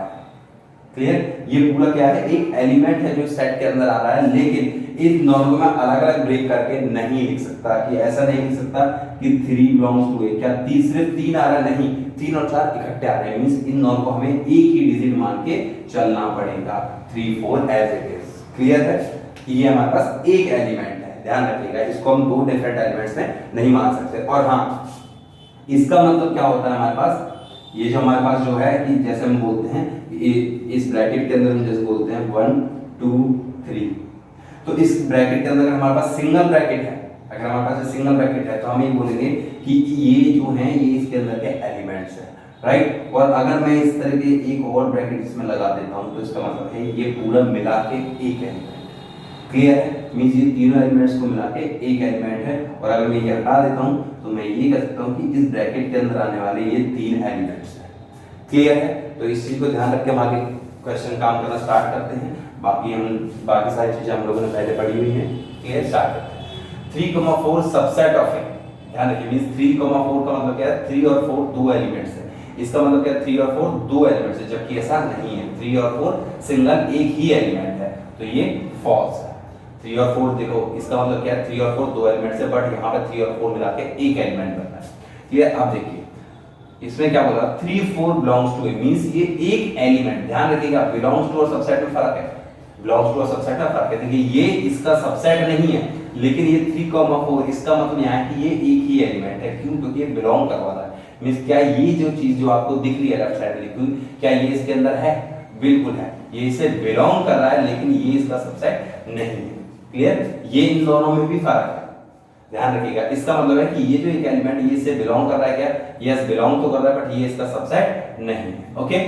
क्लियर, ये पूरा क्या है, एक एलिमेंट है जो सेट के अंदर आ रहा है, लेकिन इन दोनों को मैं अलग अलग ब्रेक करके नहीं लिख सकता, कि ऐसा नहीं लिख सकता कि 3 बिलोंग्स टू ए, क्या सिर्फ 3 आ रहा है, नहीं 3 और 4 इकट्ठे आ रहे हैं, मींस इन दोनों को हमें एक ही डिजिट मान के चलना पड़ेगा, 3 4 एज इट इज। क्लियर है, ये हमारे पास एक एलिमेंट है, ध्यान रखिएगा, इसको हम दो डिफरेंट एलिमेंट्स में नहीं मान सकते। और हाँ, इसका मतलब क्या होता है हमारे पास, ये जो हमारे पास जो है कि जैसे हम बोलते हैं इस ब्रैकेट के अंदर हम जैसे बोलते हैं 1 2 3, तो इस ब्रैकेट के अंदर अगर हमारे पास सिंगल ब्रैकेट है, अगर हमारे पास सिंगल ब्रैकेट है तो हम ये बोलेंगे कि ये जो है ये इसके अंदर के एलिमेंट्स हैं, राइट। और अगर मैं इस तरह के एक और ब्रैकेट इसमें लगा देता हूं तो इसका मतलब है ये पूरा मिला के एक एलिमेंट। क्लियर है, मींस ये तीनों एलिमेंट्स को मिला के एक एलिमेंट है, और अगर मैं ये हटा देता हूं तो मैं ये कह सकता हूं कि इस ब्रैकेट के अंदर आने वाले ये 3 एलिमेंट्स हैं। क्लियर है, तो इस चीज को ध्यान रख के हम आगे क्वेश्चन काम करना स्टार्ट करते हैं। बाकी सारी चीजें हम लोगों ने पहले पढ़ी हुई हैं। क्लियर, स्टार्ट करते हैं। 3, 4 सबसेट ऑफ ए, ध्यान रखिए, मींस 3, 4 का मतलब क्या है, 3 और 4 दो एलिमेंट्स है, इसका मतलब क्या है 3 और 4 दो एलिमेंट्स है, जबकि ऐसा नहीं है, 3 और 4 सिंगल एक ही एलिमेंट है, तो ये फॉल्स है। 3 और 4 देखो, इसका मतलब क्या है 3 और 4 दो एलिमेंट्स है, बट यहाँ पे 3 और 4 मिला के एक एलिमेंट बनता है। क्लियर, अब देखिए इसमें क्या बोला, 3 4 बिलोंग्स टू ए, मींस ये एक एलिमेंट, ध्यान रखिएगा बिलोंग्स टू और सबसेट में फर्क है, बिलोंग्स टू और सबसेट में फर्क है। देखिए ये इसका सबसेट नहीं है, लेकिन ये 3, 4 इसका मतलब यहाँ है कि ये एक ही एलिमेंट है, क्यों, क्योंकि ये बिलोंग करवा रहा है। मींस क्या ये जो चीज जो आपको दिख रही है लेफ्ट साइड में लिखी हुई, क्या ये इसके अंदर है, बिल्कुल है, ये इसे बिलोंग कर रहा है, लेकिन ये इसका सबसेट नहीं है। क्लियर, ये इन दोनों में भी फर्क है, ध्यान रखिएगा। इसका मतलब है कि ये जो एक एलिमेंट ये इससे बिलोंग कर रहा है, क्या, यस बिलोंग तो कर रहा है, बट ये इसका सबसेट नहीं है। ओके,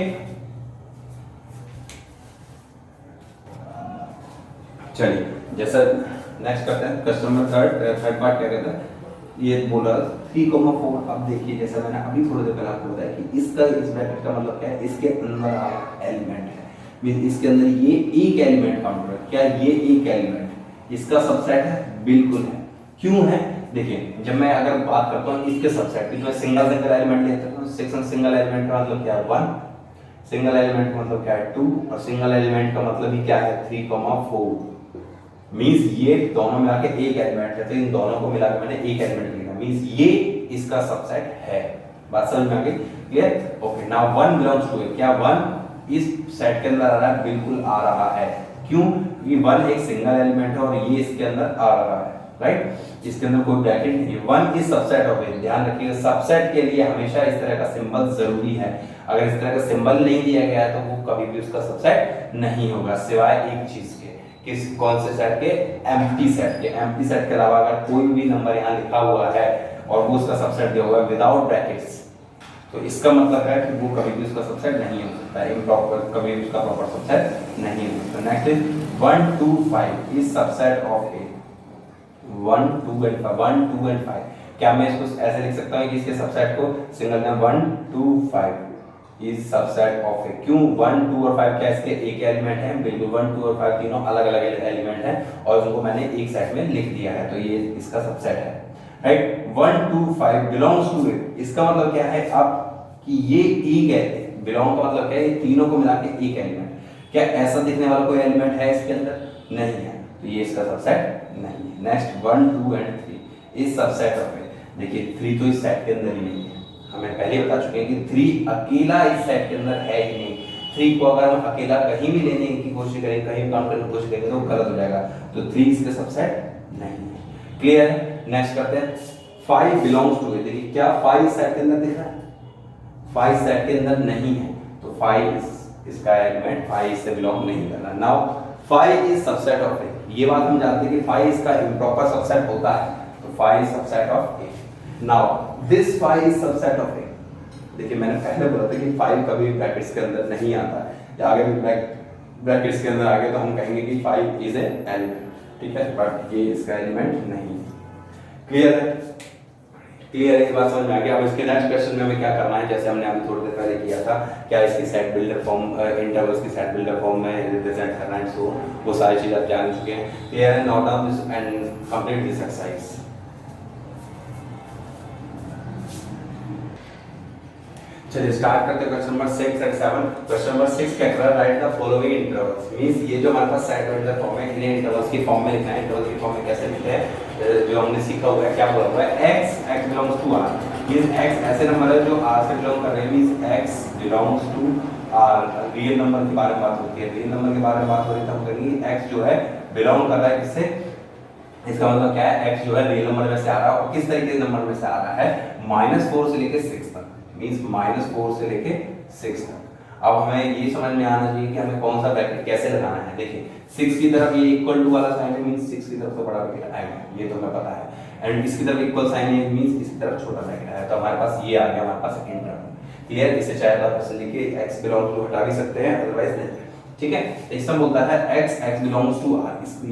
चलिए जैसा नेक्स्ट करते हैं क्वेश्चन नंबर थर्ड पार्ट क्या कहता है, ये बोला 3,4। अब देखिए जैसा मैंने अभी थोड़ी देर पहले आपको बताया कि इसका इस ब्रैकेट का मतलब क्या है, इसके अंदर एलिमेंट है, मींस इसके अंदर ये एक एलिमेंट काउंट है। क्या ये एक एलिमेंट इसका सबसेट है? बिल्कुल है। क्यों है? देखिए जब मैं अगर बात करता हूँ इसके सबसेट की, तो मैं सिंगल एलिमेंट लेता हूँ। सेक्शन सिंगल एलिमेंट का मतलब क्या है 1, सिंगल एलिमेंट का मतलब क्या है 2, और सिंगल एलिमेंट का मतलब ही क्या है 3,4। मींस ये दोनों मिला के एक एलिमेंट है, तो इन दोनों को मिला के मैंने एक एलिमेंट लिखा, मींस ये इसका सबसेट है। बात समझ में आ गई? Clear? Okay, now 1 belongs to it. क्या 1 इस सेट के अंदर आ रहा है? बिल्कुल आ रहा है। क्यों? ये 1 एक सिंगल एलिमेंट है और ये इसके अंदर आ रहा है, राइट? इसके अंदर कोई ब्रैकेट नहीं है। 1 इज सबसेट ऑफ इट। ध्यान रखिएगा सबसेट के लिए हमेशा इस तरह का सिंबल जरूरी है। अगर इस तरह का सिंबल नहीं दिया गया है तो वो कभी भी उसका सबसेट नहीं होगा, सिवाय एक चीज के। किस कौन से सेट के? एम्प्टी सेट के। एम्प्टी सेट के अलावा अगर कोई भी नंबर यहाँ लिखा हुआ है और वो उसका सबसेट दिया हुआ है विदाउट ब्रैकेट्स, तो इसका मतलब है कि वो कभी भी उसका सबसेट नहीं हो सकता है, इम्प्रॉपर, कभी उसका प्रॉपर सबसेट नहीं हो सकता। Next is 1, 2, 5 is subset of A. 1, 2 and 5। क्या मैं इसको ऐसे लिख सकता हूँ कि इसके सबसेट को सिंगल में 1, 2, 5 इज सबसेट ऑफ ए। क्यों? 1, 2 और 5 क्या इसके एक एलिमेंट है? बिल्कुल 1, 2 और 5 तीनों अलग अलग एलिमेंट हैं और उनको मैंने एक सेट में लिख दिया है, तो ये इसका सबसेट है, राइट? 1, 2, 5 belongs to it. इसका मतलब क्या है अब कि ये एक है। बिलोंग का मतलब क्या है? ये तीनों को मिला के एक एलिमेंट। क्या ऐसा दिखने वाला कोई एलिमेंट है इसके अंदर? नहीं है, तो ये इसका सबसेट नहीं है। Next 1, 2 and 3 is subset of it. देखिए 3 तो इस सेट के अंदर ही नहीं है, हमें पहले बता चुके हैं कि 3 अकेला इस सेट के अंदर है ही नहीं। 3 को अगर हम अकेला कहीं भी लेने की कोशिश करें, कहीं काउंट करने की कोशिश करेंगे तो गलत हो जाएगा, तो 3 इसके सबसेट नहीं है। क्लियर है? नेक्स्ट करते हैं 5 बिलोंग्स टू इट। देखिए क्या 5 सेट के अंदर दिख रहा है? 5 सेट के अंदर नहीं है, तो 5 इसका एलिमेंट 5 से बिलोंग नहीं कर रहा। नाउ 5 इज सबसेट ऑफ ए। ये बात हम जानते हैं कि 5 इसका इम्प्रॉपर सबसेट होता है, तो 5 is subset of A. Now this 5 is subset of A. देखिए मैंने पहले बोला था कि 5 कभी ब्रैकेट्स के अंदर नहीं आता है, या आगे भी ब्रैकेट्स के अंदर आ गए तो हम कहेंगे कि 5 इज ए एलिमेंट, ठीक है? बट ये इसका एलिमेंट नहीं है। क्लियर है? क्लियर है? बात समझ में आ गया। अब इसके नेक्स्ट क्वेश्चन में हमें क्या करना है, जैसे हमने अभी थोड़ी देर पहले किया था, क्या इसकी सेट बिल्डर फॉर्म, इंटरवल्स की सेट बिल्डर फॉर्म में रिप्रेजेंट करना है, सो वो सारी चीजें आप जान चुके हैं। क्लियर है? Note down this and complete this exercise. चलिए स्टार्ट करते हैं question number 6 and 7। Question number 6 क्या कह रहा है? Right the following intervals. Means ये जो हमारे पास सेट बिल्डर फॉर्म है, इन्हें इंटरवल्स की फॉर्म में लिखना है। इंटरवल्स की फॉर्म में कैसे लिखते हैं, जो हमने सीखा हुआ है, क्या बोला हुआ है? x belongs to r। Means x ऐसे नंबर है जो r से बिलोंग कर रहे हैं, means x belongs to r। Real number के बारे में बात होती है, रियल नंबर के बारे में बात हो रही है, तब करेंगे x जो है बिलोंग कर रहा है किससे? इसका मतलब क्या है? x जो है रियल नंबर में से आ रहा है, और किस तरीके के नंबर में से आ रहा है? -4 से लेके 6 तक। मींस -4 से लेके 6 तक। अब हमें ये समझ में आना चाहिए कि हमें कौन सा ब्रैकेट कैसे लगाना है। देखिए 6 की तरफ ये इक्वल टू वाला साइन है, मींस 6 की तरफ तो बड़ा ब्रैकेट आएगा, ये तो हमें पता है। एंड इसकी तरफ इक्वल साइन है, मींस इसकी तरफ छोटा ब्रैकेट है, तो हमारे पास ये आ गया, हमारे पास इंटरवल। क्लियर? इसे चाहे तो आप लिखिए x बिलोंग्स टू हटा भी सकते हैं, अदरवाइज नहीं, ठीक है? इसमें बोलता है x बिलोंग्स टू r।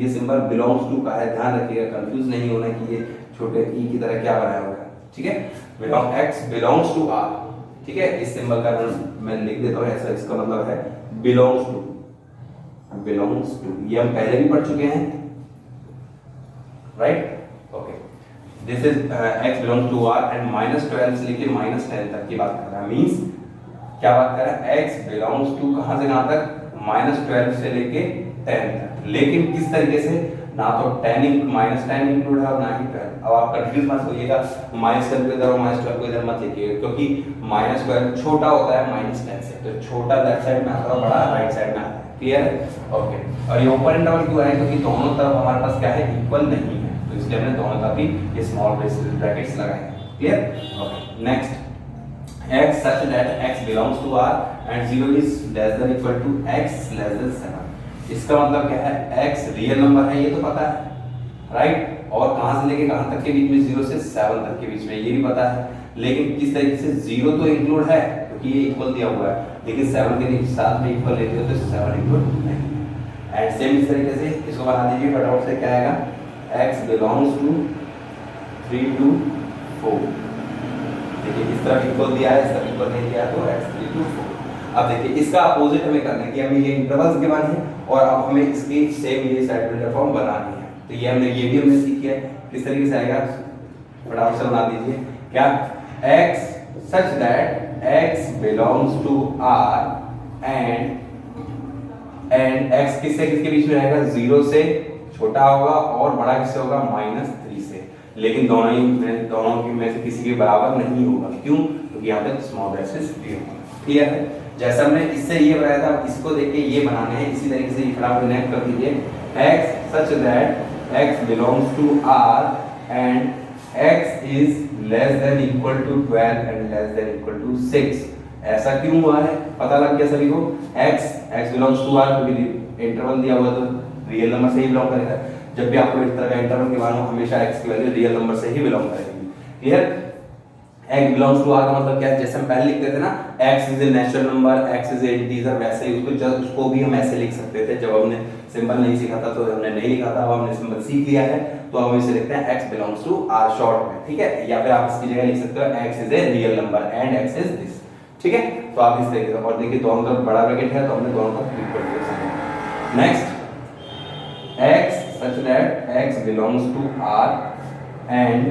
ये सिंबल बिलोंग्स टू का है, ध्यान रखिएगा, कंफ्यूज नहीं होना कि ये छोटे e की तरह क्या बनाया हुआ है, ठीक है? x बिलोंग्स टू r, ठीक है? इस सिंबल का मैं लिख देता हूं ऐसा, इसका मतलब है बिलोंग्स टू। ये हम पहले भी पढ़ चुके हैं, right? Okay, this is x belongs to r and -12 से लेके -10 तक की बात कर रहा है। मींस क्या बात कर रहा है? x बिलोंग्स टू कहां से कहां तक? -12 से लेके 10 तक। लेकिन किस तरीके से? ना तो -10 इंक्लूड है और ना ही 12। अब आप कंफ्यूज मत होइएगा, -10 को इधर और -12 को इधर मत लिखिएगा, क्योंकि -12 छोटा होता है -10 से, तो छोटा लेफ्ट साइड में आता है, बड़ा राइट साइड में आता है। क्लियर है? ओके। और ये ओपन इंटरवल क्यों है? क्योंकि दोनों तरफ हमारे पास क्या है? इक्वल नहीं है, तो इसलिए हमने दोनों तरफ ही ये स्मॉल ब्रैकेट्स लगाए हैं। Clear? Okay. Next x such that x belongs to r and 0 is less than equal to x less than 7। इसका मतलब क्या है? x रियल नंबर है, ये तो पता है, राइट? और कहां से लेके कहां तक के बीच में? 0 से 7 तक के बीच में, ये भी पता है। लेकिन किस तरीके से? 0 तो इंक्लूड है क्योंकि ये इक्वल दिया हुआ है, लेकिन 7 के साथ में इक्वल लेते हो तो 7 इंक्लूड नहीं। एंड सेम इस तरीके से इसको बना दीजिए फटाफट से, क्या आएगा x बिलोंग्स टू 3 to 4। देखिए इस तरफ इक्वल दिया है, इस तरफ इक्वल नहीं दिया तो x 3 to 4। अब देखिए इसका अपोजिट हमें करना है कि हमें ये इंटरवल्स गिवन है और अब हमें इसकी सेम ये सेट बिल्डर फॉर्म बनानी है। तो ये भी हमने सीखी है। किस तरीके से आएगा फटाफट से बना दीजिए, क्या x such that x belongs to R and x किससे किसके बीच में रहेगा, 0 से छोटा होगा और बड़ा किससे होगा, -3 से। लेकिन दोनों की में से किसी के बराबर नहीं होगा, क्यों, क्योंकि यहाँ पे स्मॉल ब्रैकेट्स दिए होंगे। क्लियर है। जैसा हमने इससे ये बनाया था, इसको देख के ये बनाना है। इसी तरीके से फटाफट कनेक्ट कर दीजिए, x such that x belongs to R and x is less than equal to 12 and less than equal to 6। ऐसा क्यों हुआ है, पता लग गया सभी को। x belongs to R क्योंकि इंटरवल दिया हुआ तो रियल नंबर से ही बिलोंग करेगा। जब भी आपको इस तरह का इंटरवल के बारे में हमेशा x की वैल्यू रियल नंबर से ही बिलोंग करेगी। Clear. x belongs to R का मतलब क्या है, जैसे हम पहले लिखते थे ना x is a natural number, x is a integer, वैसे ही उसको भी हम ऐसे लिख सकते थे। जब हमने सिंबल नहीं सीखा था तो हमने नहीं लिखा था, अब हमने सिंबल सीख लिया है तो हम इसे लिखते हैं x belongs to R short में। ठीक है, या फिर आप इसकी जगह लिख सकते हो x is a real number and x is this। ठीक है, तो आप इस तरीके से, और देखिए दोनों तरफ बड़ा ब्रैकेट है तो हमने दोनों तरफ इक्वल कर दिया। Next x such that x belongs to R and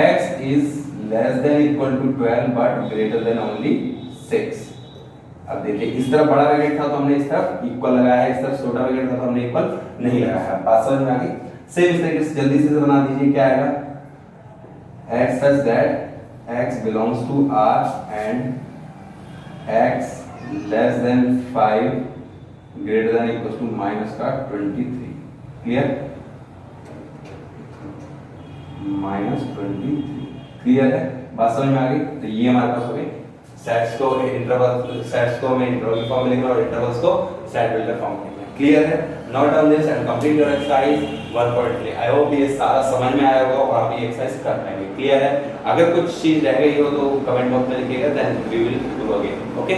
x is less than equal to 12 but greater than only 6। अब देखिए इस तरफ बड़ा ब्रैकेट था तो हमने इस तरफ इक्वल लगाया है, इस तरफ छोटा ब्रैकेट था तो हमने इक्वल नहीं लगाया है। बात समझ में आ गई। सेम इस तरीके से जल्दी से बना दीजिए, क्या आएगा, x such that x belongs to R and x less than 5 greater than equals to minus का 23। क्लियर, -23। क्लियर है, बात समझ में आ गई। तो ये हमारे पास हो गए सेट्स को इंटरवल, सेट्स को हमें इंटरवल फॉर्म में लिखना और इंटरवल्स को सेट बिल्डर फॉर्म में लिखना। क्लियर है। Note down this and complete your exercise 1.3। I hope ये सारा समझ में आया होगा और आप ये एक्सरसाइज कर पाएंगे। क्लियर है। अगर कुछ चीज रह गई हो तो कमेंट बॉक्स में लिखिएगा, then we will do again. Okay.